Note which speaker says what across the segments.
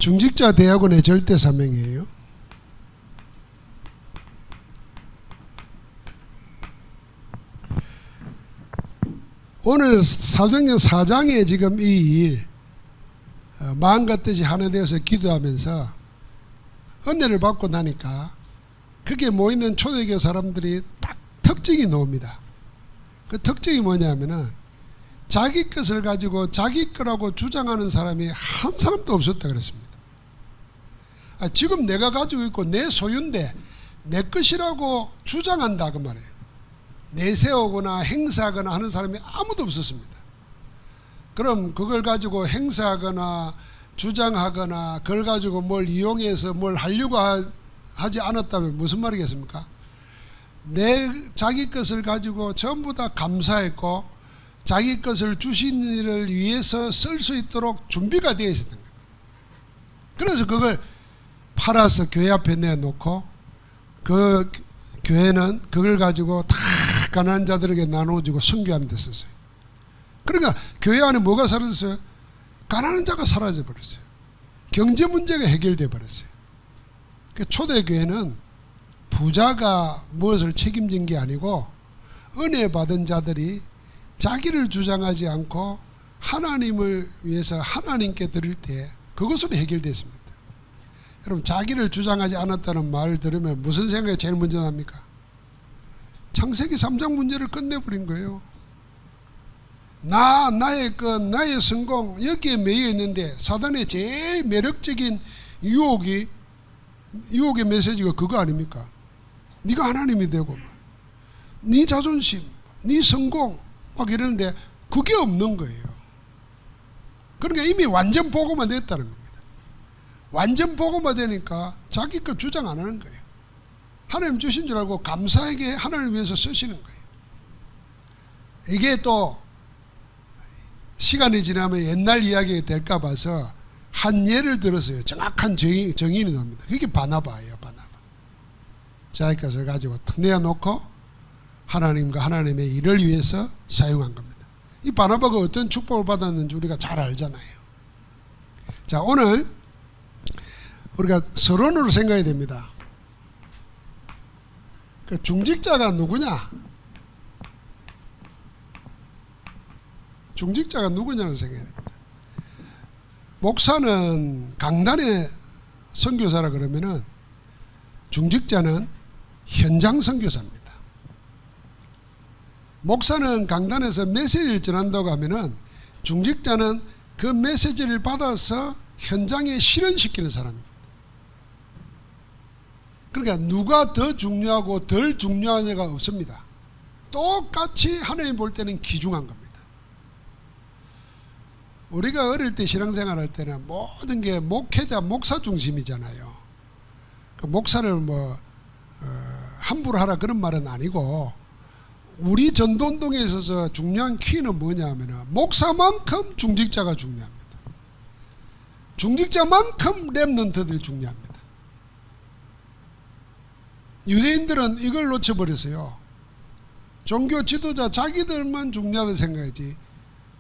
Speaker 1: 중직자 대학원의 절대 사명이에요. 오늘 사도행전 4장에 지금 이 일 마음과 뜻이 하나 되어서 기도하면서 은혜를 받고 나니까 거기에 모이는 초대교회 사람들이 딱 특징이 나옵니다. 그 특징이 뭐냐면은 자기 것을 가지고 자기 거라고 주장하는 사람이 한 사람도 없었다 그랬습니다. 지금 내가 가지고 있고 내 소유인데 내 것이라고 주장한다 그 말이에요. 내세우거나 행사하거나 하는 사람이 아무도 없었습니다. 그럼 그걸 가지고 행사하거나 주장하거나 그걸 가지고 뭘 이용해서 뭘 하려고 하지 않았다면 무슨 말이겠습니까? 내 자기 것을 가지고 전부 다 감사했고 자기 것을 주신 일을 위해서 쓸 수 있도록 준비가 되어 있었던 거예요. 그래서 그걸 팔아서 교회 앞에 내놓고 그 교회는 그걸 가지고 다 가난한 자들에게 나눠주고 선교하는 데 썼어요. 그러니까 교회 안에 뭐가 사라졌어요? 가난한 자가 사라져 버렸어요. 경제 문제가 해결돼 버렸어요. 초대교회는 부자가 무엇을 책임진 게 아니고 은혜 받은 자들이 자기를 주장하지 않고 하나님을 위해서 하나님께 드릴 때 그것으로 해결됐습니다. 여러분, 자기를 주장하지 않았다는 말을 들으면 무슨 생각이 제일 먼저 납니까? 창세기 3장 문제를 끝내버린 거예요. 나의 것, 나의 성공, 여기에 매여 있는데 사단의 제일 매력적인 유혹의 메시지가 그거 아닙니까? 네가 하나님이 되고 네 자존심, 네 성공 막 이러는데 그게 없는 거예요. 그러니까 이미 완전 복음화 됐다는 겁니다. 완전 복음화 되니까 자기 것 주장 안 하는 거예요. 하나님 주신 줄 알고 감사하게 하나님을 위해서 쓰시는 거예요. 이게 또 시간이 지나면 옛날 이야기가 될까 봐서 한 예를 들었어요. 정확한 정의는 나옵니다. 그게 바나바예요. 바나바. 자기 것을 가지고 탁 내어놓고 하나님과 하나님의 일을 위해서 사용한 겁니다. 이 바나바가 어떤 축복을 받았는지 우리가 잘 알잖아요. 자, 오늘 우리가 서론으로 생각해야 됩니다. 그 중직자가 누구냐? 중직자가 누구냐를 생각해야 됩니다. 목사는 강단의 선교사라 그러면은 중직자는 현장 선교사입니다. 목사는 강단에서 메시지를 전한다고 하면은 중직자는 그 메시지를 받아서 현장에 실현시키는 사람입니다. 그러니까 누가 더 중요하고 덜 중요하냐가 없습니다. 똑같이 하나님 볼 때는 귀중한 겁니다. 우리가 어릴 때 신앙생활 할 때는 모든 게 목회자, 목사 중심이잖아요. 그 목사를 함부로 하라 그런 말은 아니고 우리 전도운동에 있어서 중요한 키는 뭐냐 하면은 목사만큼 중직자가 중요합니다. 중직자만큼 렘넌트들이 중요합니다. 유대인들은 이걸 놓쳐버렸어요. 종교 지도자 자기들만 중요하다고 생각하지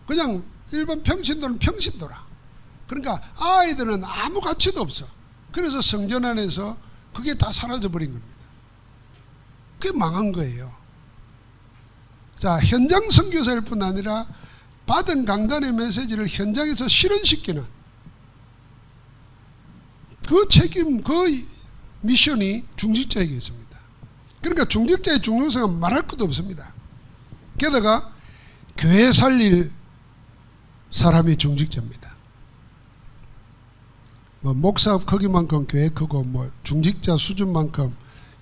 Speaker 1: 그냥 일반 평신도는 평신도라. 그러니까 아이들은 아무 가치도 없어. 그래서 성전 안에서 그게 다 사라져버린 겁니다. 그게 망한 거예요. 자, 현장 선교사일 뿐 아니라 받은 강단의 메시지를 현장에서 실현시키는 그 책임, 그 미션이 중직자에게 있습니다. 그러니까 중직자의 중요성은 말할 것도 없습니다. 게다가 교회 살릴 사람이 중직자입니다. 목사 크기만큼 교회 크고 중직자 수준만큼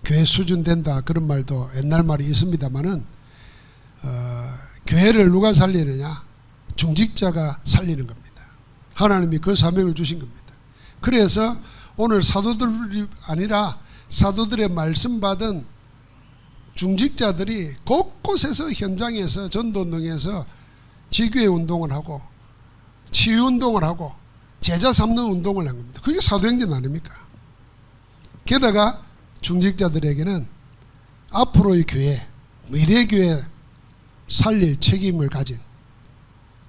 Speaker 1: 교회 수준 된다 그런 말도 옛날 말이 있습니다만은 교회를 누가 살리느냐? 중직자가 살리는 겁니다. 하나님이 그 사명을 주신 겁니다. 그래서 오늘 사도들이 아니라 사도들의 말씀 받은 중직자들이 곳곳에서 현장에서 전도운동에서 지교회 운동을 하고 치유운동을 하고 제자 삼는 운동을 한 겁니다. 그게 사도행전 아닙니까? 게다가 중직자들에게는 앞으로의 교회, 미래교회 살릴 책임을 가진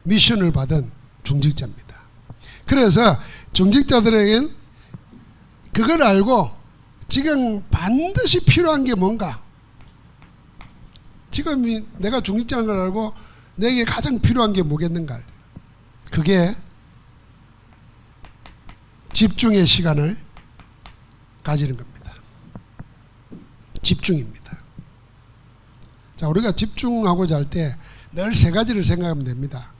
Speaker 1: 미션을 받은 중직자입니다. 그래서 중직자들에겐 그걸 알고 지금 반드시 필요한 게 뭔가, 지금 내가 중직자인 걸 알고 내게 가장 필요한 게 뭐겠는가, 그게 집중의 시간을 가지는 겁니다. 집중입니다. 자, 우리가 집중하고자 할 때 늘 세 가지를 생각하면 됩니다.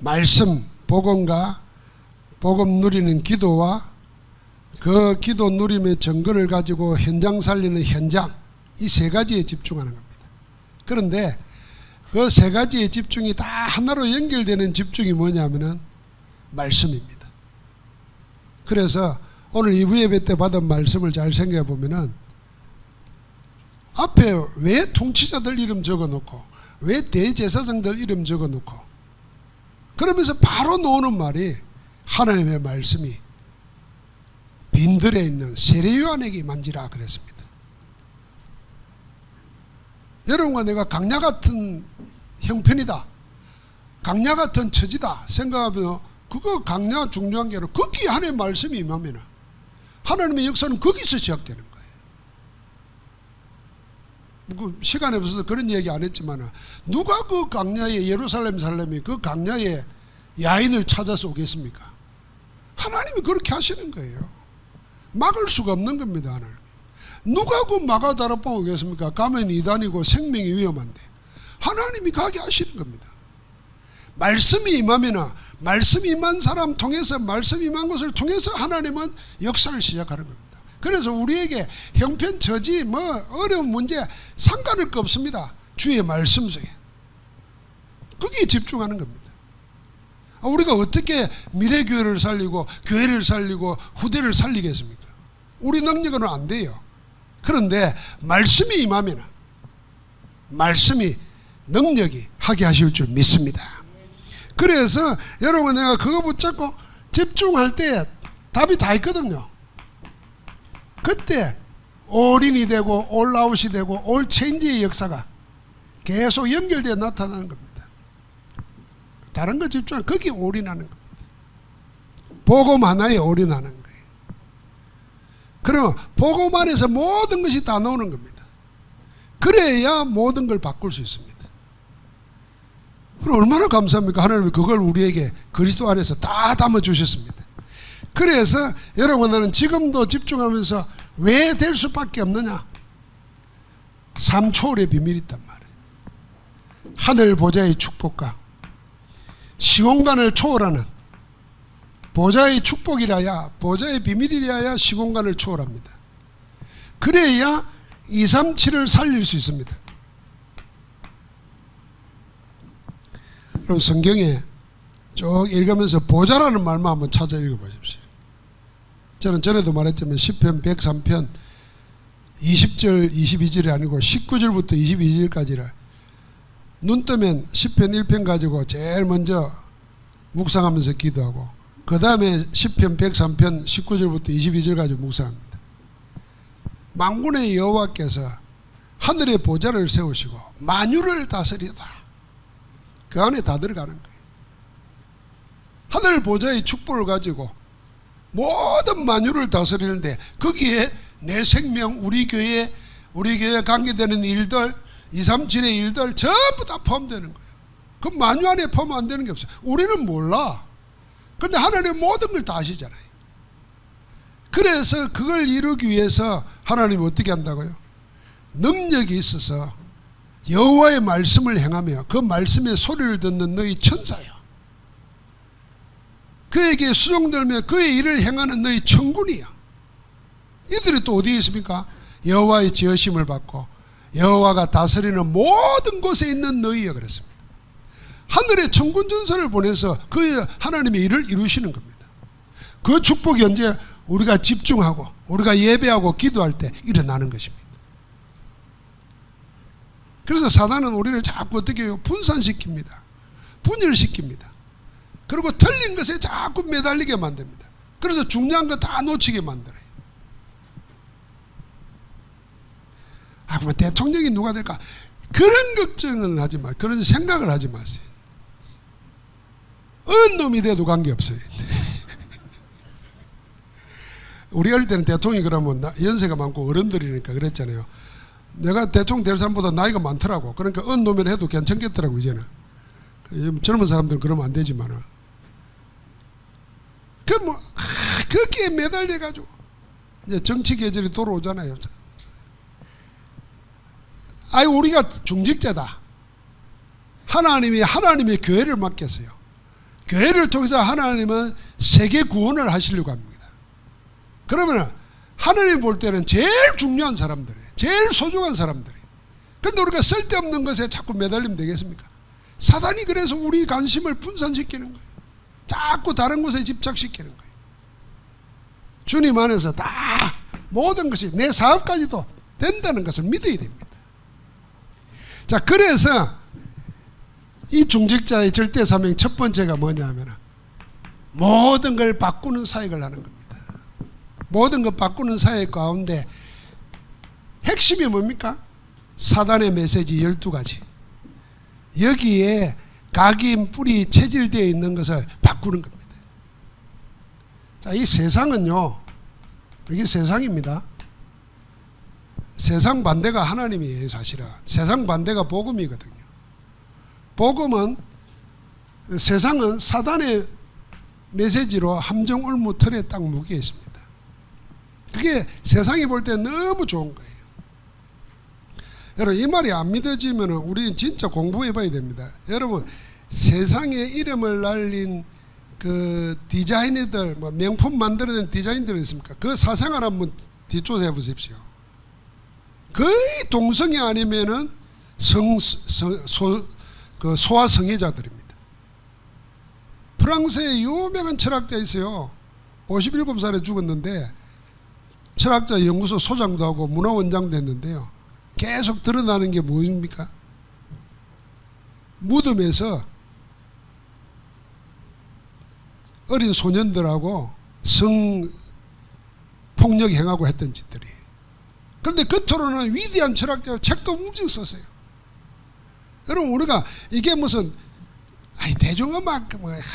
Speaker 1: 말씀, 복음과 복음 누리는 기도와 그 기도 누림의 증거를 가지고 현장 살리는 현장, 이 세 가지에 집중하는 겁니다. 그런데 그 세 가지의 집중이 다 하나로 연결되는 집중이 뭐냐면은 말씀입니다. 그래서 오늘 2부 예배 때 받은 말씀을 잘 생각해 보면은 앞에 왜 통치자들 이름 적어놓고 왜 대제사장들 이름 적어놓고 그러면서 바로 나오는 말이 하나님의 말씀이 빈들에 있는 세례요한에게 만지라 그랬습니다. 여러분과 내가 강야 같은 형편이다, 강야 같은 처지다 생각하면 그거 강야 중요한 게 아니라 거기에 하나님의 말씀이 임하면 하나님의 역사는 거기서 시작되는 거예요. 시간이 없어서 그런 얘기 안 했지만 누가 그 강야에 예루살렘 살렘이 그 강야에 야인을 찾아서 오겠습니까? 하나님이 그렇게 하시는 거예요. 막을 수가 없는 겁니다. 하나님. 누가 그 마가다락방 오겠습니까? 가면 이단이고 생명이 위험한데 하나님이 가게 하시는 겁니다. 말씀이 임하면 말씀이 임한 사람 통해서, 말씀이 임한 것을 통해서 하나님은 역사를 시작하는 겁니다. 그래서 우리에게 형편, 처지, 뭐 어려운 문제 상관할 거 없습니다. 주의 말씀 속에 거기에 집중하는 겁니다. 우리가 어떻게 미래교회를 살리고 교회를 살리고 후대를 살리겠습니까? 우리 능력으로는 안 돼요. 그런데 말씀이 임하면 말씀이 능력이 하게 하실 줄 믿습니다. 그래서 여러분, 내가 그거 붙잡고 집중할 때 답이 다 있거든요. 그때 올인이 되고 올아웃이 되고 올체인지의 역사가 계속 연결되어 나타나는 겁니다. 다른 거 집중하면 거기에 올인하는 겁니다. 복음 하나에 올인하는 거예요. 그러면 복음 안에서 모든 것이 다 나오는 겁니다. 그래야 모든 걸 바꿀 수 있습니다. 그럼 얼마나 감사합니까? 하나님이 그걸 우리에게 그리스도 안에서 다 담아주셨습니다. 그래서 여러분, 나는 지금도 집중하면서 왜 될 수밖에 없느냐? 삼초월의 비밀이 있단 말이에요. 하늘 보좌의 축복과 시공간을 초월하는 보좌의 축복이라야, 보좌의 비밀이라야 시공간을 초월합니다. 그래야 237을 살릴 수 있습니다. 그럼 성경에 쭉 읽으면서 보좌라는 말만 한번 찾아 읽어보십시오. 저는 전에도 말했지만 시편 103편 20절 22절이 아니고 19절부터 22절까지를 눈 뜨면 시편 1편 가지고 제일 먼저 묵상하면서 기도하고 그 다음에 시편 103편 19절부터 22절 가지고 묵상합니다. 만군의 여호와께서 하늘의 보좌를 세우시고 만유를 다스리다. 그 안에 다 들어가는 거예요. 하늘 보좌의 축복을 가지고 모든 만유를 다스리는데 거기에 내 생명, 우리 교회에 관계되는 일들, 237의 일들 전부 다 포함되는 거예요. 그 만유 안에 포함 안 되는 게 없어요. 우리는 몰라. 근데 하나님은 모든 걸 다 아시잖아요. 그래서 그걸 이루기 위해서 하나님이 어떻게 한다고요? 능력이 있어서 여호와의 말씀을 행하며 그 말씀의 소리를 듣는 너희 천사요, 그에게 수종들며 그의 일을 행하는 너희 천군이요. 이들이 또 어디에 있습니까? 여호와의 지으심을 받고 여호와가 다스리는 모든 곳에 있는 너희여 그랬습니다. 하늘의 천군 전사를 보내서 그 하나님의 일을 이루시는 겁니다. 그 축복이 언제 우리가 집중하고 우리가 예배하고 기도할 때 일어나는 것입니다. 그래서 사단은 우리를 자꾸 어떻게 해요? 분산시킵니다. 분열시킵니다. 그리고 틀린 것에 자꾸 매달리게 만듭니다. 그래서 중요한 거 다 놓치게 만들어요. 그러면 대통령이 누가 될까? 그런 걱정은 하지 마세요. 그런 생각을 하지 마세요. 어느 놈이 돼도 관계없어요. 우리 어릴 때는 대통령이 그러면 연세가 많고 어른들이니까 그랬잖아요. 내가 대통령 될 사람보다 나이가 많더라고. 그러니까 어느 놈이라 해도 괜찮겠더라고 이제는. 젊은 사람들은 그러면 안 되지만은. 거기에 매달려가지고 이제 정치 계절이 돌아오잖아요. 우리가 중직자다. 하나님의 교회를 맡겼어요. 교회를 통해서 하나님은 세계 구원을 하시려고 합니다. 그러면 하나님 볼 때는 제일 중요한 사람들이에요. 제일 소중한 사람들이에요. 그런데 우리가 쓸데없는 것에 자꾸 매달리면 되겠습니까? 사단이 그래서 우리 관심을 분산시키는 거예요. 자꾸 다른 곳에 집착시키는 거예요. 주님 안에서 다 모든 것이 내 사업까지도 된다는 것을 믿어야 됩니다. 자, 그래서 이 중직자의 절대 사명 첫 번째가 뭐냐면 모든 걸 바꾸는 사역을 하는 겁니다. 모든 것 바꾸는 사역 가운데 핵심이 뭡니까? 사단의 메시지 12가지. 여기에 각인 뿌리 체질되어 있는 것을 바꾸는 겁니다. 자, 이 세상은요, 이게 세상입니다. 세상 반대가 하나님이에요. 사실은 세상 반대가 복음이거든요. 복음은, 세상은 사단의 메시지로 함정 올무 틀에 딱 묶여 있습니다. 그게 세상이 볼 때 너무 좋은 거예요. 여러분, 이 말이 안 믿어지면 우리 진짜 공부해 봐야 됩니다. 여러분, 세상에 이름을 날린 그 디자이너들, 명품 만들어낸 디자인들이 있습니까? 그 사생활 한번 뒷조사해 보십시오. 거의 동성애 아니면은 소아 성애자들입니다. 프랑스에 유명한 철학자 있어요. 57살에 죽었는데 철학자 연구소 소장도 하고 문화원장도 했는데요. 계속 드러나는 게 뭐입니까? 무덤에서 어린 소년들하고 성폭력 행하고 했던 짓들이. 그런데 겉으로는 위대한 철학자, 책도 움직 썼어요. 여러분, 우리가 이게 무슨 대중음악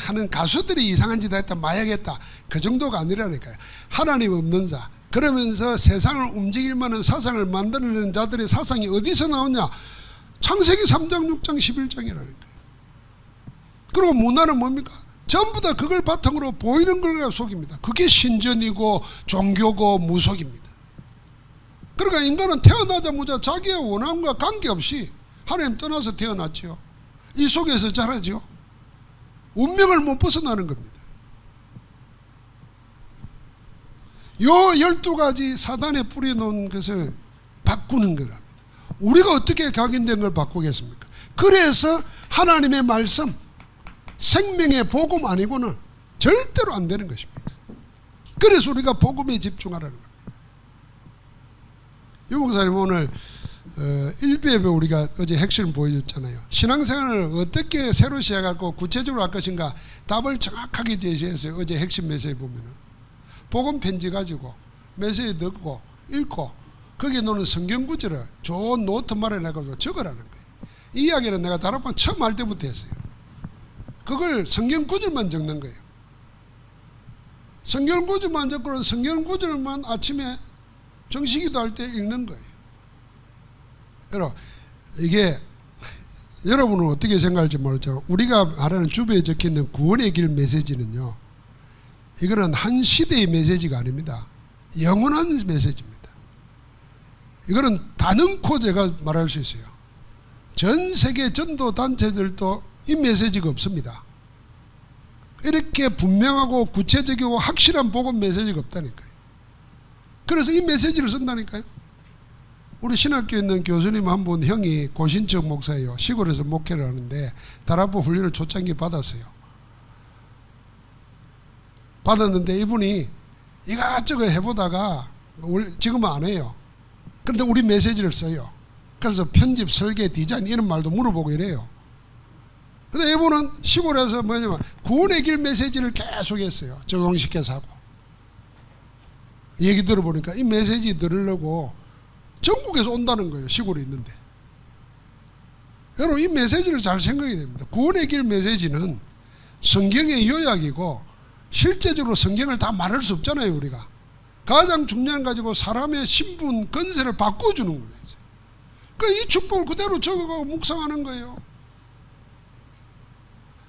Speaker 1: 하는 가수들이 이상한 짓 했다, 마약했다, 그 정도가 아니라니까요. 하나님 없는 자, 그러면서 세상을 움직일 만한 사상을 만들어내는 자들의 사상이 어디서 나오냐? 창세기 3장, 6장, 11장이라니까요. 그리고 문화는 뭡니까? 전부 다 그걸 바탕으로 보이는 걸 속입니다. 그게 신전이고 종교고 무속입니다. 그러니까 인간은 태어나자마자 자기의 원함과 관계없이 하나님 떠나서 태어났죠. 이 속에서 자라죠. 운명을 못 벗어나는 겁니다. 요 12가지 사단에 뿌려놓은 것을 바꾸는 거랍니다. 우리가 어떻게 각인된 걸 바꾸겠습니까? 그래서 하나님의 말씀, 생명의 복음 아니고는 절대로 안 되는 것입니다. 그래서 우리가 복음에 집중하라는 겁니다. 유 목사님 오늘 1부에 우리가 어제 핵심을 보여줬잖아요. 신앙생활을 어떻게 새로 시작하고 구체적으로 할 것인가 답을 정확하게 제시했어요. 어제 핵심 메시지 보면은 복음 편지 가지고 메시지 듣고 읽고 거기에 놓는 성경 구절을 좋은 노트 말해내가지고 적으라는 거예요. 이 이야기는 내가 다락방 처음 할 때부터 했어요. 그걸 성경 구절만 적는 거예요. 성경 구절만 적고는 성경 구절만 아침에 정식기도 할 때 읽는 거예요. 여러분, 이게 여러분은 어떻게 생각할지 모르죠. 우리가 말하는 주변에 적혀있는 구원의 길 메시지는요, 이거는 한 시대의 메시지가 아닙니다. 영원한 메시지입니다. 이거는 단언코 제가 말할 수 있어요. 전 세계 전도 단체들도 이 메시지가 없습니다. 이렇게 분명하고 구체적이고 확실한 복음 메시지가 없다니까요. 그래서 이 메시지를 쓴다니까요. 우리 신학교에 있는 교수님 한 분 형이 고신적 목사예요. 시골에서 목회를 하는데 다락방 훈련을 초창기 받았어요. 받았는데 이분이 이것저것 해보다가 지금은 안 해요. 그런데 우리 메시지를 써요. 그래서 편집, 설계, 디자인 이런 말도 물어보고 이래요. 근데 이분은 시골에서 뭐냐면 구원의 길 메시지를 계속 했어요. 적용시켜서 하고. 얘기 들어보니까 이 메시지 들으려고 전국에서 온다는 거예요. 시골에 있는데. 여러분, 이 메시지를 잘 생각해야 됩니다. 구원의 길 메시지는 성경의 요약이고 실제적으로 성경을 다 말할 수 없잖아요. 우리가 가장 중요한 가지고 사람의 신분 권세를 바꿔주는 거예요. 이 축복을 그대로 적어가고 묵상하는 거예요.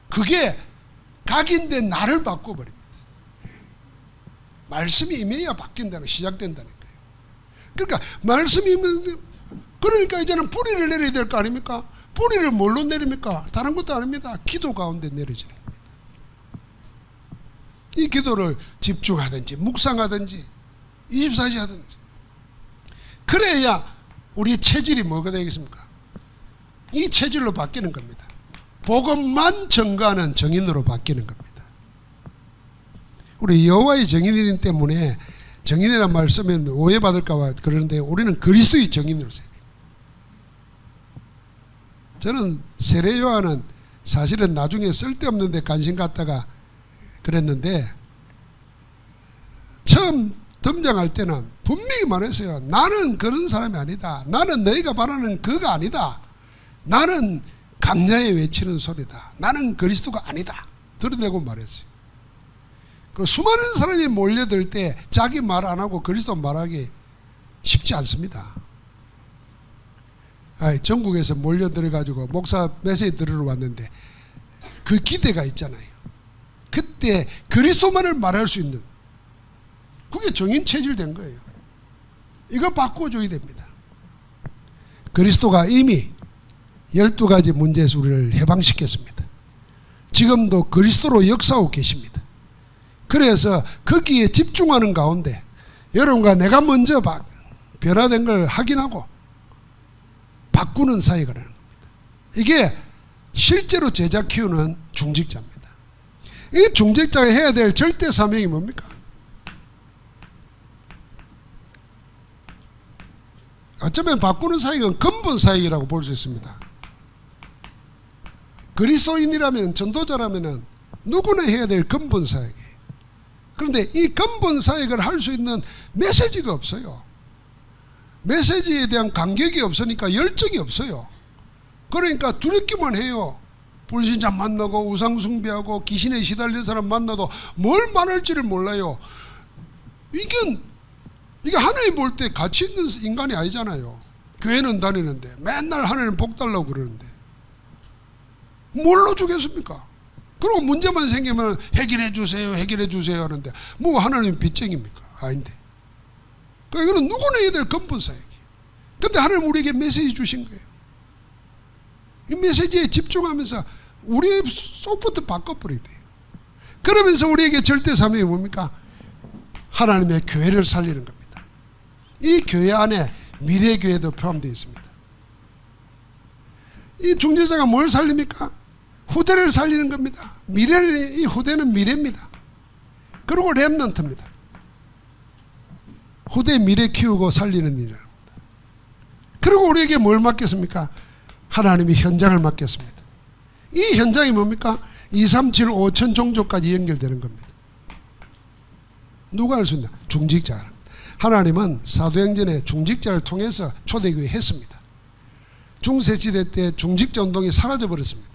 Speaker 1: 그게 각인된 나를 바꿔버립니다. 말씀이 임해야 바뀐다는 시작된다는 거예요. 그러니까 말씀이 임해, 그러니까 이제는 뿌리를 내려야 될 거 아닙니까? 뿌리를 뭘로 내립니까? 다른 것도 아닙니다. 기도 가운데 내려지는 겁니다. 이 기도를 집중하든지 묵상하든지 24시 하든지 그래야 우리의 체질이 뭐가 되겠습니까? 이 체질로 바뀌는 겁니다. 복음만 전가하는 정인으로 바뀌는 겁니다. 우리 여호와의 정인이기 때문에 정인이라는 말 쓰면 오해받을까 봐 그러는데 우리는 그리스도의 정인으로 써야 돼요. 저는 세례 요한은 사실은 나중에 쓸데없는 데 관심 갖다가 그랬는데 처음 등장할 때는 분명히 말했어요. 나는 그런 사람이 아니다. 나는 너희가 바라는 그가 아니다. 나는 강야에 외치는 소리다. 나는 그리스도가 아니다. 드러내고 말했어요. 그 수많은 사람이 몰려들 때 자기 말 안 하고 그리스도 말하기 쉽지 않습니다. 전국에서 몰려들어가지고 목사 메시지 들으러 왔는데 그 기대가 있잖아요. 그때 그리스도만을 말할 수 있는 그게 정인 체질된 거예요. 이거 바꿔줘야 됩니다. 그리스도가 이미 12가지 문제에서 우리를 해방시켰습니다. 지금도 그리스도로 역사하고 계십니다. 그래서 거기에 집중하는 가운데 여러분과 내가 먼저 변화된 걸 확인하고 바꾸는 사이가 되는 겁니다. 이게 실제로 제자 키우는 중직자입니다. 이 중직자가 해야 될 절대 사명이 뭡니까? 어쩌면 바꾸는 사역은 근본 사역이라고 볼 수 있습니다. 그리스도인이라면 전도자라면 누구나 해야 될 근본 사역이에요. 그런데 이 근본 사역을 할 수 있는 메시지가 없어요. 메시지에 대한 간격이 없으니까 열정이 없어요. 그러니까 두렵기만 해요. 불신자 만나고 우상숭배하고 귀신에 시달린 사람 만나도 뭘 말할지를 몰라요. 이게 하나님 볼 때 가치 있는 인간이 아니잖아요. 교회는 다니는데 맨날 하나님 복 달라고 그러는데 뭘로 주겠습니까? 그리고 문제만 생기면 해결해 주세요 해결해 주세요 하는데 뭐 하나님 빚쟁입니까? 아닌데. 그러니까 이거는 누구나 해야 될 근본 사역이에요. 근데 하나님 우리에게 메시지 주신 거예요. 이 메시지에 집중하면서 우리의 속부터 바꿔버려야 돼요. 그러면서 우리에게 절대 사명이 뭡니까? 하나님의 교회를 살리는 겁니다. 이 교회 안에 미래교회도 포함되어 있습니다. 이 중재자가 뭘 살립니까? 후대를 살리는 겁니다. 이 후대는 미래입니다. 그리고 렘넌트입니다. 후대 미래 키우고 살리는 일을 합니다. 그리고 우리에게 뭘 맡겼습니까? 하나님이 현장을 맡겼습니다. 이 현장이 뭡니까? 237 5천 종족까지 연결되는 겁니다. 누가 할 수 있나? 중직자. 하나님은 사도행전에 중직자를 통해서 초대교회 했습니다. 중세시대 때 중직자 운동이 사라져버렸습니다.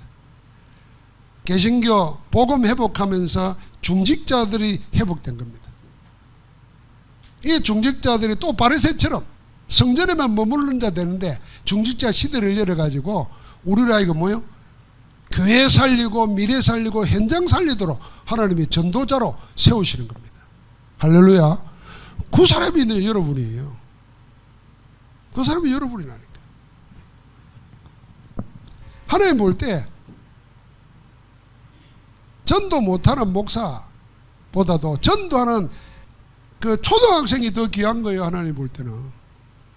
Speaker 1: 개신교 복음 회복하면서 중직자들이 회복된 겁니다. 이 중직자들이 또 바리새처럼 성전에만 머무르는 자 되는데 중직자 시대를 열어가지고 우리를 하여금 뭐요? 교회 살리고 미래 살리고 현장 살리도록 하나님이 전도자로 세우시는 겁니다. 할렐루야. 그 사람이 여러분이에요. 그 사람이 여러분이라니까. 하나님 볼 때 전도 못하는 목사보다도 전도하는 그 초등학생이 더 귀한 거예요. 하나님 볼 때는.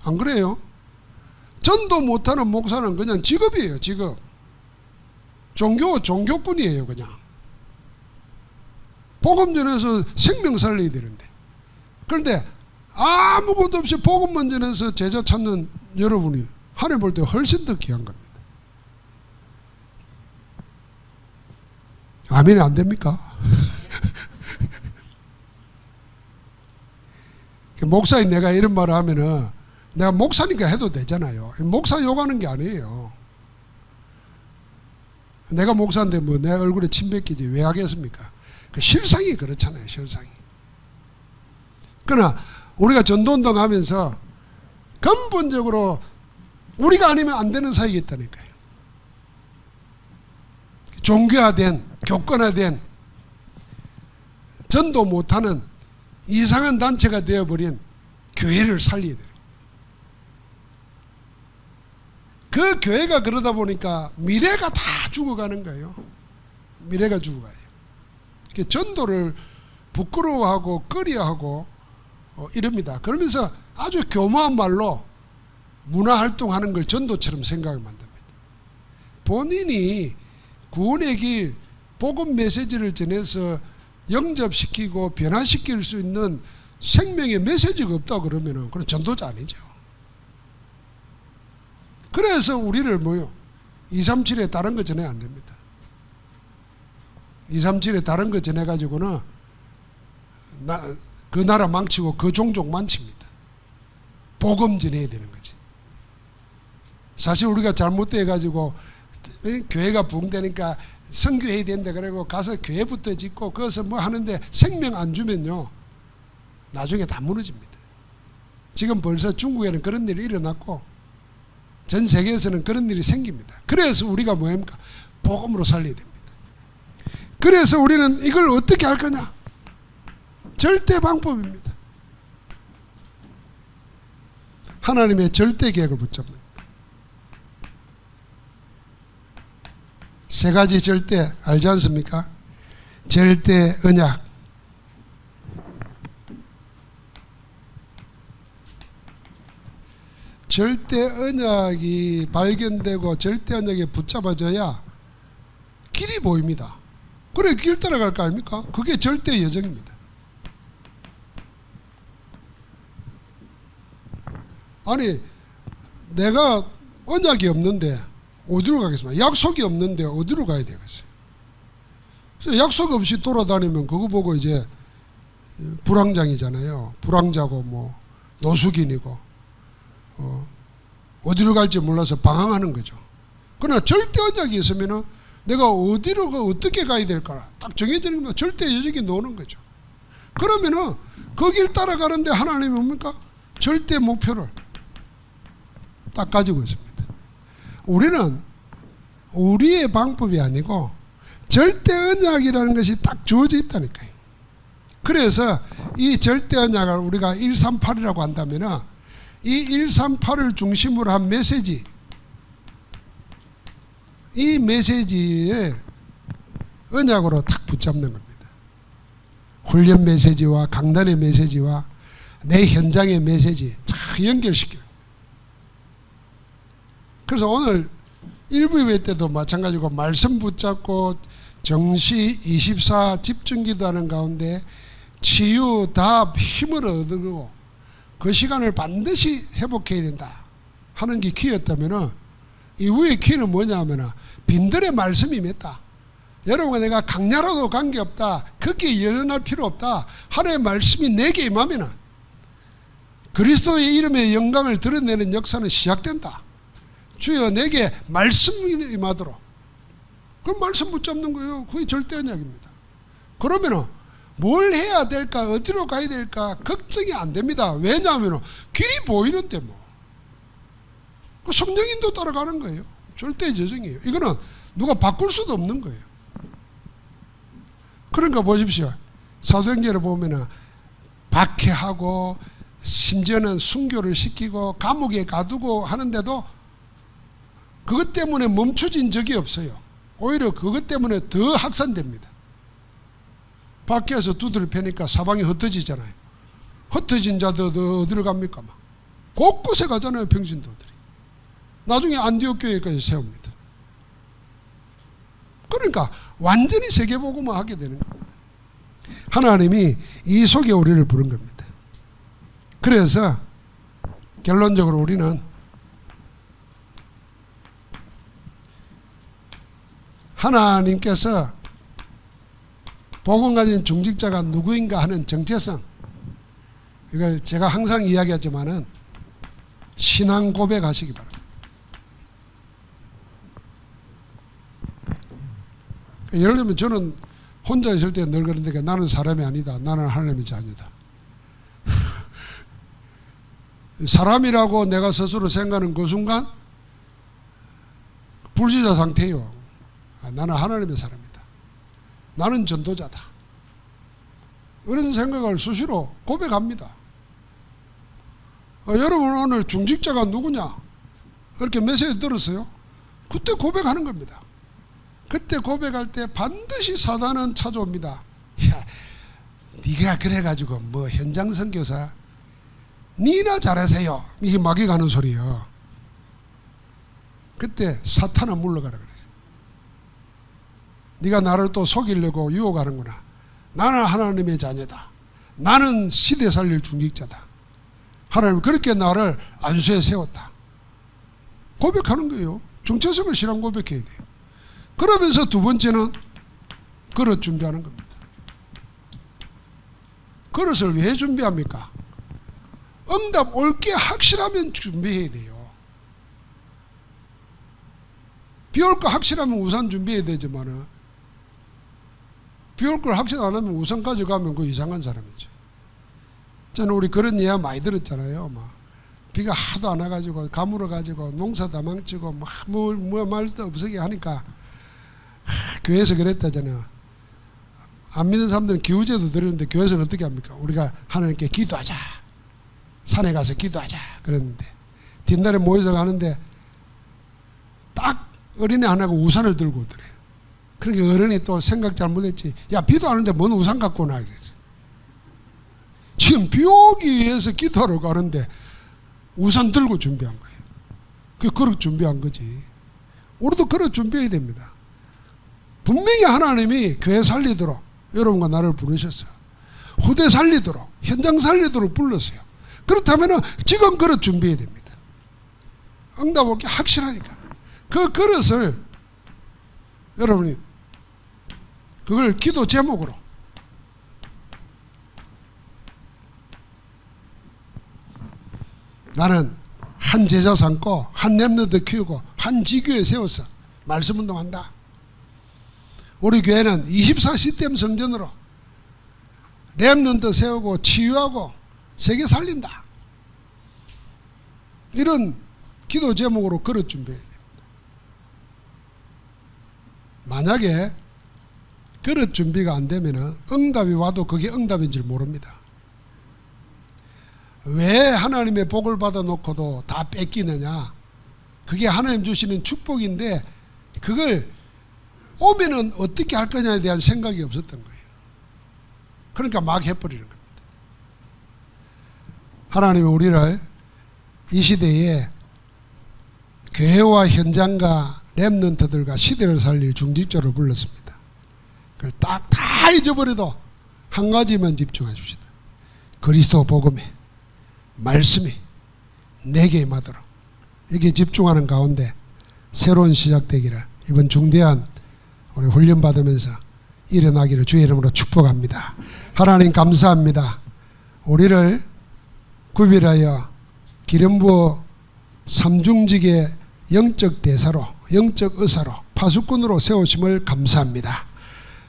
Speaker 1: 안 그래요? 전도 못하는 목사는 그냥 직업이에요. 직업. 종교꾼이에요. 그냥. 복음 전해서 생명 살려야 되는데. 그런데 아무것도 없이 복음만 전해서 제자 찾는 여러분이 하나님 볼 때 훨씬 더 귀한 겁니다. 아멘이 안 됩니까? 목사인 내가 이런 말을 하면은 내가 목사니까 해도 되잖아요. 목사 욕하는 게 아니에요. 내가 목사인데 뭐 내 얼굴에 침 뱉기지 왜 하겠습니까? 그 실상이 그렇잖아요. 실상이. 그러나 우리가 전도운동 하면서 근본적으로 우리가 아니면 안 되는 사역이 있다니까요. 종교화된, 교권화된, 전도 못하는 이상한 단체가 되어버린 교회를 살려야 돼요. 그 교회가 그러다 보니까 미래가 다 죽어가는 거예요. 미래가 죽어가요. 전도를 부끄러워하고 꺼려하고 이럽니다. 그러면서 아주 교묘한 말로 문화활동하는 걸 전도처럼 생각을 만듭니다. 본인이 구원의 길, 복음 메시지를 전해서 영접시키고 변화시킬 수 있는 생명의 메시지가 없다 그러면은 그건 전도자 아니죠. 그래서 우리를 뭐요? 237에 다른 거 전해 안 됩니다. 237에 다른 거 전해가지고는 그 나라 망치고 그 종족 망칩니다. 복음 전해야 되는 거지. 사실 우리가 잘못돼가지고 교회가 붕대니까 선교해야 된다 그러고 가서 교회부터 짓고 거기서 뭐 하는데 생명 안 주면요 나중에 다 무너집니다. 지금 벌써 중국에는 그런 일이 일어났고 전 세계에서는 그런 일이 생깁니다. 그래서 우리가 뭐합니까? 복음으로 살려야 됩니다. 그래서 우리는 이걸 어떻게 할 거냐? 절대 방법입니다. 하나님의 절대 계획을 붙잡는 세 가지 절대 알지 않습니까? 절대 언약, 절대 언약이 발견되고 절대 언약에 붙잡아져야 길이 보입니다. 그래 길 따라갈 거 아닙니까? 그게 절대 여정입니다. 아니 내가 언약이 없는데 어디로 가겠습니까? 약속이 없는데 어디로 가야 되겠어요? 약속 없이 돌아다니면 그거 보고 이제 불황장이잖아요. 불황자고 뭐 노숙인이고 어디로 갈지 몰라서 방황하는 거죠. 그러나 절대 언약이 있으면은 내가 어디로 어떻게 가야 될까 딱 정해지는 겁니다. 절대 여정이 나오는 거죠. 그러면은 그 길 따라가는데 하나님이 뭡니까? 절대 목표를 딱 가지고 있습니다. 우리는 우리의 방법이 아니고 절대 언약이라는 것이 딱 주어져 있다니까요. 그래서 이 절대 언약을 우리가 138이라고 한다면 이 138을 중심으로 한 메시지, 이 메시지에 언약으로 탁 붙잡는 겁니다. 훈련 메시지와 강단의 메시지와 내 현장의 메시지 다 연결시켜요. 그래서 오늘 1부 예배 때도 마찬가지고 말씀 붙잡고 정시 24 집중기도하는 가운데 치유, 답, 힘을 얻고 그 시간을 반드시 회복해야 된다 하는 게 키였다면 이후의 키는 뭐냐 하면 빈들의 말씀이 맺다. 여러분 내가 강야라도 관계없다. 거기에 연연할 필요 없다. 하나님의 말씀이 내게 임하면 그리스도의 이름의 영광을 드러내는 역사는 시작된다. 주여 내게 말씀이 임하도록. 그 말씀 붙잡는 거예요. 그게 절대 언약입니다. 그러면은 뭘 해야 될까 어디로 가야 될까 걱정이 안 됩니다. 왜냐하면 길이 보이는데 뭐 그 성령인도 따라가는 거예요. 절대 여정이에요. 이거는 누가 바꿀 수도 없는 거예요. 그러니까 보십시오. 사도행전을 보면은 박해하고 심지어는 순교를 시키고 감옥에 가두고 하는데도 그것 때문에 멈춰진 적이 없어요. 오히려 그것 때문에 더 확산됩니다. 밖에서 두드려 패니까 사방이 흩어지잖아요. 흩어진 자도 어디로 갑니까? 막 곳곳에 가잖아요. 평신도들이. 나중에 안디옥 교회까지 세웁니다. 그러니까 완전히 세계복음화 하게 되는 겁니다. 하나님이 이 속에 우리를 부른 겁니다. 그래서 결론적으로 우리는 하나님께서 복음 가진 중직자가 누구인가 하는 정체성, 이걸 제가 항상 이야기하지만은 신앙 고백하시기 바랍니다. 예를 들면 저는 혼자 있을 때 늘 그러는데 나는 사람이 아니다. 나는 하나님의 자녀다. 사람이라고 내가 스스로 생각하는 그 순간 불지자 상태예요. 나는 하나님의 사람이다. 나는 전도자다. 이런 생각을 수시로 고백합니다. 여러분 오늘 중직자가 누구냐? 이렇게 메시지 들었어요? 그때 고백하는 겁니다. 그때 고백할 때 반드시 사단은 찾아옵니다. 야, 네가 그래가지고 뭐 현장 선교사 니나 잘하세요. 이게 막이 가는 소리예요. 그때 사탄은 물러가라 그래요. 네가 나를 또 속이려고 유혹하는구나. 나는 하나님의 자녀다. 나는 시대 살릴 중직자다. 하나님 그렇게 나를 안수해 세웠다. 고백하는 거예요. 정체성을 신앙 고백해야 돼요. 그러면서 두 번째는 그릇 준비하는 겁니다. 그릇을 왜 준비합니까? 응답 올 게 확실하면 준비해야 돼요. 비 올 거 확실하면 우산 준비해야 되지만은 비 올 걸 확실 안 하면 우산 가져가면 그 이상한 사람이죠. 저는 우리 그런 예화 많이 들었잖아요. 막 비가 하도 안 와가지고 가물어가지고 농사 다 망치고 뭐 말도 없게 하니까 교회에서 그랬다잖아요. 안 믿는 사람들은 기우제도 드리는데 교회에서는 어떻게 합니까? 우리가 하나님께 기도하자. 산에 가서 기도하자. 그랬는데 뒷날에 모여서 가는데 딱 어린애 하나가 우산을 들고 오더래요. 그러니까 어른이 또 생각 잘못했지. 야 비도 안 오는데 뭔 우산 갖고 오나. 지금 비 오기 위해서 기도하러 가는데 우산 들고 준비한 거예요. 그 그릇 준비한 거지. 우리도 그릇 준비해야 됩니다. 분명히 하나님이 교회 살리도록 여러분과 나를 부르셨어요. 후대 살리도록 현장 살리도록 불렀어요. 그렇다면 지금 그릇 준비해야 됩니다. 응답 올 게 확실하니까. 그 그릇을 여러분이 그걸 기도 제목으로 나는 한 제자 삼고 한 렘넌트 키우고 한 지교회 세워서 말씀 운동한다. 우리 교회는 24시스템 성전으로 렘넌트 세우고 치유하고 세계 살린다. 이런 기도 제목으로 그릇 준비해야 됩니다. 만약에 그릇 준비가 안 되면 응답이 와도 그게 응답인 줄 모릅니다. 왜 하나님의 복을 받아놓고도 다 뺏기느냐? 그게 하나님 주시는 축복인데 그걸 오면은 어떻게 할 거냐에 대한 생각이 없었던 거예요. 그러니까 막 해버리는 겁니다. 하나님은 우리를 이 시대에 교회와 현장과 렘넌트들과 시대를 살릴 중직자로 불렀습니다. 그걸 다 잊어버려도 한 가지만 집중하십시다. 그리스도 복음에 말씀이 내게 임하도록 여기에 집중하는 가운데 새로운 시작되기를 이번 중대한 우리 훈련 받으면서 일어나기를 주의 이름으로 축복합니다. 하나님 감사합니다. 우리를 구별하여 기름 부어 삼중직의 영적 대사로 영적 의사로 파수꾼으로 세우심을 감사합니다.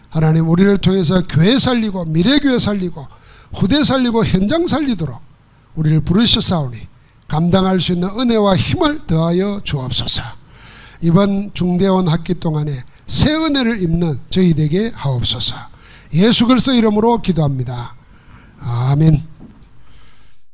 Speaker 1: 하나님 우리를 통해서 교회 살리고 미래교회 살리고 후대 살리고 현장 살리도록 우리를 부르셨사오니 감당할 수 있는 은혜와 힘을 더하여 주옵소서. 이번 중대원 학기 동안에 새 은혜를 입는 저희 되게 하옵소서. 예수 그리스도 이름으로 기도합니다. 아멘.